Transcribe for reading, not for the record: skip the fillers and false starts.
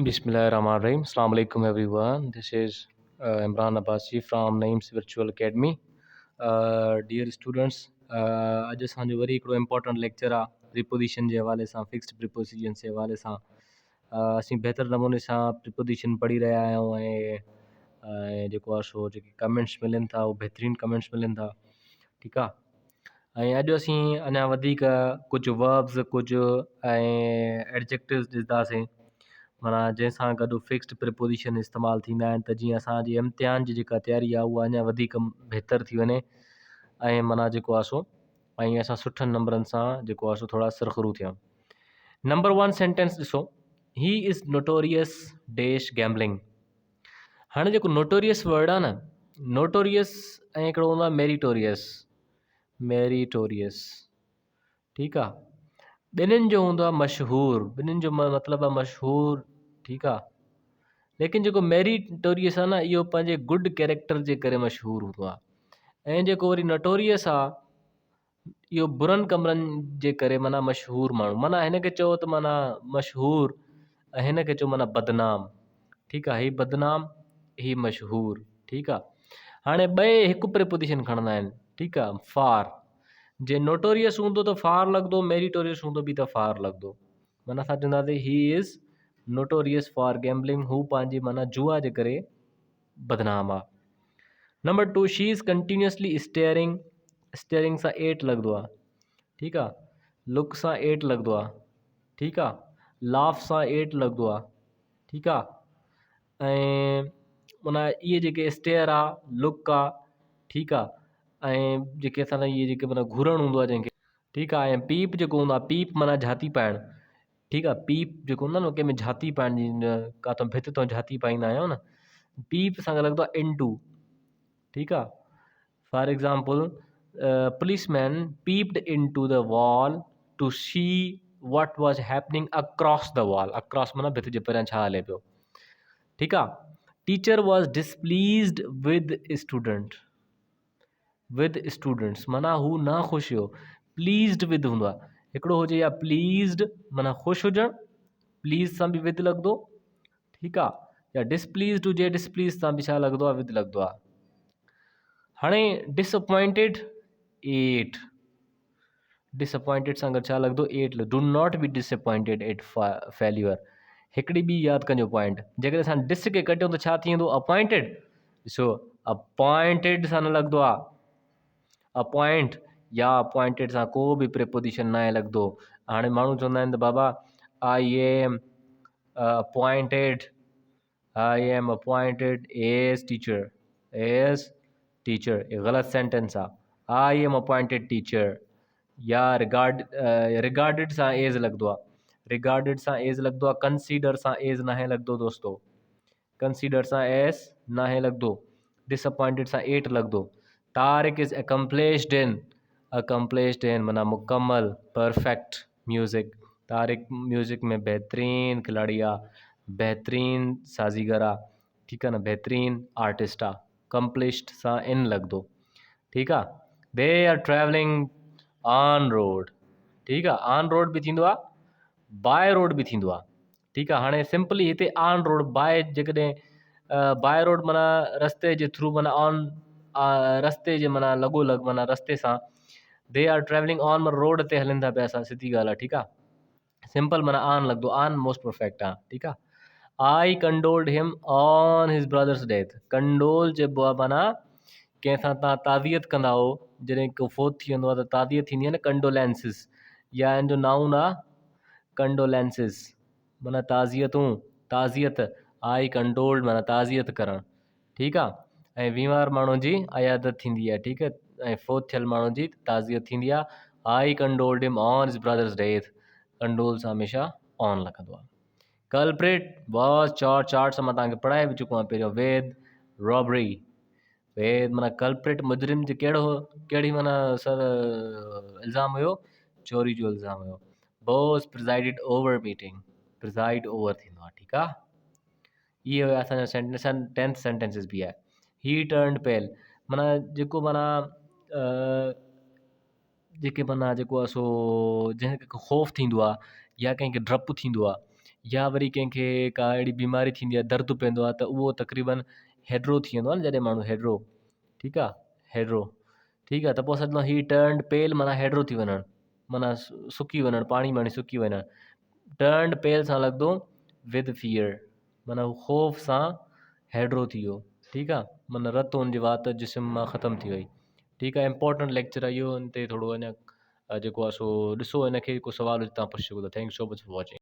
Bismillahirrahmanirrahim. Assalamu alaikum everyone. This is Imran Abbasi from Naeem's Virtual Academy. Dear students, अॼु असांजो वरी हिकिड़ो important lecture आहे preposition जे हवाले सां, फिक्स्ड प्रीपोजिशन जे हवाले सां। असीं बहितर नमूने सां प्रीपोजिशन पढ़ी रहिया आहियूं ऐं जेको आहे सो जेके कमेंट्स मिलनि था उहे बहितरीनु कमेंट्स मिलनि था, ठीकु आहे। ऐं अॼु असीं अञा वधीक कुझु वर्ब्स, कुझु एडजेक्टिव्स ॾिसंदासीं, माना जंहिंसां गॾु फिक्स्ड प्रिपोजिशन इस्तेमालु थींदा आहिनि, त जीअं असांजी इम्तिहान जी जेका तयारी आहे उहा अञा वधीक बहितर थी वञे ऐं माना जेको आहे सो ऐं असां सुठनि नंबरनि सां जेको आहे सो थोरा सुरख़रू थियूं। नंबर 1 सेंटेंस ॾिसो, he is notorious dash gambling. हाणे जेको नोटोरियस वर्ड आहे न, नोटोरियस ऐं हिकिड़ो हूंदो आहे मेरिटोरियस, ठीकु आहे। ॿिन्हिनि जो हूंदो आहे मशहूरु, ॿिन्हिनि जो मतिलबु आहे मशहूरु, ठीकु आहे। लेकिन जेको मेरिटोरियस आहे न, इहो पंहिंजे गुड कैरेक्टर जे करे मशहूरु हूंदो आहे, ऐं जेको वरी नोटोरियस आहे इहो बुरनि कमरनि जे करे माना मशहूरु माण्हू, माना हिन खे चओ त माना मशहूरु ऐं हिन खे चओ माना बदनाम, ठीकु आहे। हीउ बदनाम, हीउ मशहूरु, ठीकु आहे। हाणे ॿई हिकु प्रिपोजिशन खणंदा आहिनि, ठीकु आहे। फार, जे नोटोरियस हूंदो त फार लॻंदो, मेरिटोरियस हूंदो बि त फार लॻंदो। माना असां चवंदासीं he is notorious for gambling, हू पंहिंजी माना जुआ जे करे बदनाम आहे। Number 2, she is continuously steering, steering सां एट लॻंदो आहे, ठीकु आहे। लुक सां एट लॻंदो आहे, ठीकु आहे। लाफ सां एट लॻंदो आहे, ठीकु आहे। ऐं माना इहे जेके स्टेयर आहे, लुक आहे, ठीकु आहे, ऐं जेके असां इहे जेके माना घुरणु हूंदो आहे जंहिंखे, ठीकु आहे। ऐं पीप जेको हूंदो आहे, पीप माना झाती पाइणु, ठीकु आहे। पीप जेको हूंदो आहे न, कंहिंमें झाती पाइण जी, काथो भित तो झाती पाईंदा आहियूं न, पीप सां लॻंदो आहे इनटू, ठीकु आहे। For example, policeman peeped into the wall to see what was happening across the wall, across माना भित जे परियां छा हले पियो, ठीकु आहे। Teacher was displeased with students, माना हू ना ख़ुशि हुयो। प्लीज्ड विद हूंदो आहे, हिकिड़ो हुजे या प्लीज्ड माना ख़ुशि हुजणु, प्लीज़ सां बि विद लॻंदो, ठीकु आहे। या डिसप्लीज्ड हुजे, डिसप्लीज सां बि छा लॻंदो आहे, विद लॻंदो आहे। हाणे डिसअपॉइंटेड एट, डिसअपॉइंटेड सां गॾु छा लॻंदो, at. Do not be disappointed at failure. हिकिड़ी ॿी यादि कजो पॉइंट, जेकॾहिं असां डिस खे कटियूं त छा थी वेंदो, अपॉइंटेड। ॾिसो, अपॉइंटेड सां न लॻंदो आहे, अपॉइंट या अपॉइंटेड सां को बि प्रिपोजिशन न आहे लॻंदो। हाणे माण्हू चवंदा आहिनि त बाबा I am appointed as teacher, ये ग़लति सेंटेंस आहे। आई एम अपॉइंटेड टीचर, या रिगार्डिड सां एज लॻंदो आहे, रिगार्डिड सां एज लॻंदो आहे। कंसीडर सां एज नाहे लॻंदो दोस्तो, कंसीडर सां एज नाहे लॻंदो। डिसअपॉइंटेड सां एट लॻंदो। तारिक इज़ अकम्प्लिश्ड इन माना मुकम्मल, परफेक्ट म्यूज़िक। तारिक म्यूज़िक में बहितरीनु खिलाड़ी आहे, बहितरीनु साज़ीगर आहे, ठीकु आहे न, बहितरीनु आर्टिस्ट आहे। कंप्लिश्ड सां इन लॻंदो, ठीकु आहे। They are travelling on road, ठीकु आहे। ऑन रोड बि थींदो आहे, बाय रोड बि थींदो आहे, ठीकु आहे। हाणे सिंपली हिते ऑन रोड, बाय जेकॾहिं बाय रोड माना रस्ते जे थ्रू, माना ऑन रस्ते जे माना लॻोलॻ माना रस्ते सां। दे आर ट्रैवलिंग ऑन माना रोड ते हलनि था पिया असां, सिधी ॻाल्हि आहे, ठीकु आहे। सिंपल माना ऑन लॻंदो, ऑन मोस्ट परफेक्ट आहे, ठीकु आहे। आई कंडोल्ड हिम ऑन हिज ब्रदर्स डेथ, कंडोल चइबो आहे माना कंहिंसां तव्हां ताज़ियत कंदा हो, जॾहिं को फोत थी वेंदो आहे त ताज़ियत थींदी आहे न, कंडोलेंसिस, या हिन जो नाउन आहे कंडोलेंसिस, माना ताज़ियतूं, ताज़ियत। आई कंडोल्ड माना ताज़ियत करणु, ठीकु आहे। ऐं बीमार माण्हू जी अयादत थींदी आहे, ठीकु आहे, ऐं फोत थियल माण्हू जी ताज़ियत थींदी आहे। आई कंडोल्ड हिम ऑन हिज ब्रदर्स डेथ, कंडोल सां हमेशह ऑन लॻंदो आहे। कल्प्रिट वॉज चार्ज सां मां तव्हांखे पढ़ाए बि चुको आहियां पहिरियों, वेद रॉबरी, वेद माना कल्प्रिट, मुजरिम जे कहिड़ी माना सर इल्ज़ाम हुयो, चोरी जो इल्ज़ाम हुयो। बॉस प्रिज़ाइडेड ओवर मीटिंग, प्रिज़ाइड ओवर थींदो आहे, ठीकु आहे। इहे हुया असांजा सेंटेंस, 10th सेंटेंसिस बि आहे। ही टर्न्ड पेल, माना जेको माना जेके माना जेको आहे सो जंहिंखे ख़ौफ़ थींदो आहे, या कंहिंखे डपु थींदो आहे, या वरी कंहिंखे का अहिड़ी बीमारी थींदी आहे, दर्द पवंदो आहे, त उहो तक़रीबन हेड्रो थी वेंदो आहे न, जॾहिं माण्हू हेड्रो, ठीकु आहे, हेड्रो, ठीकु आहे, त पोइ असां ही टर्न पेल माना हेड्रो थी वञणु, माना सुकी वञणु, पाणी माणी सुकी वञणु। टर्न पेल सां लॻंदो विद फियर, माना ख़ौफ़ सां हेड्रो थी वियो, ठीकु आहे, माना रत हुनजी वात जिस्म मां ख़तमु थी वई, ठीकु आहे। इंपॉर्टेंट लेक्चर आहे इहो, हिन ते थोरो अञा जेको आहे सो ॾिसो, हिन खे को सुवाल हुजे तव्हां पुछी सघो था। Thanks so much for watching.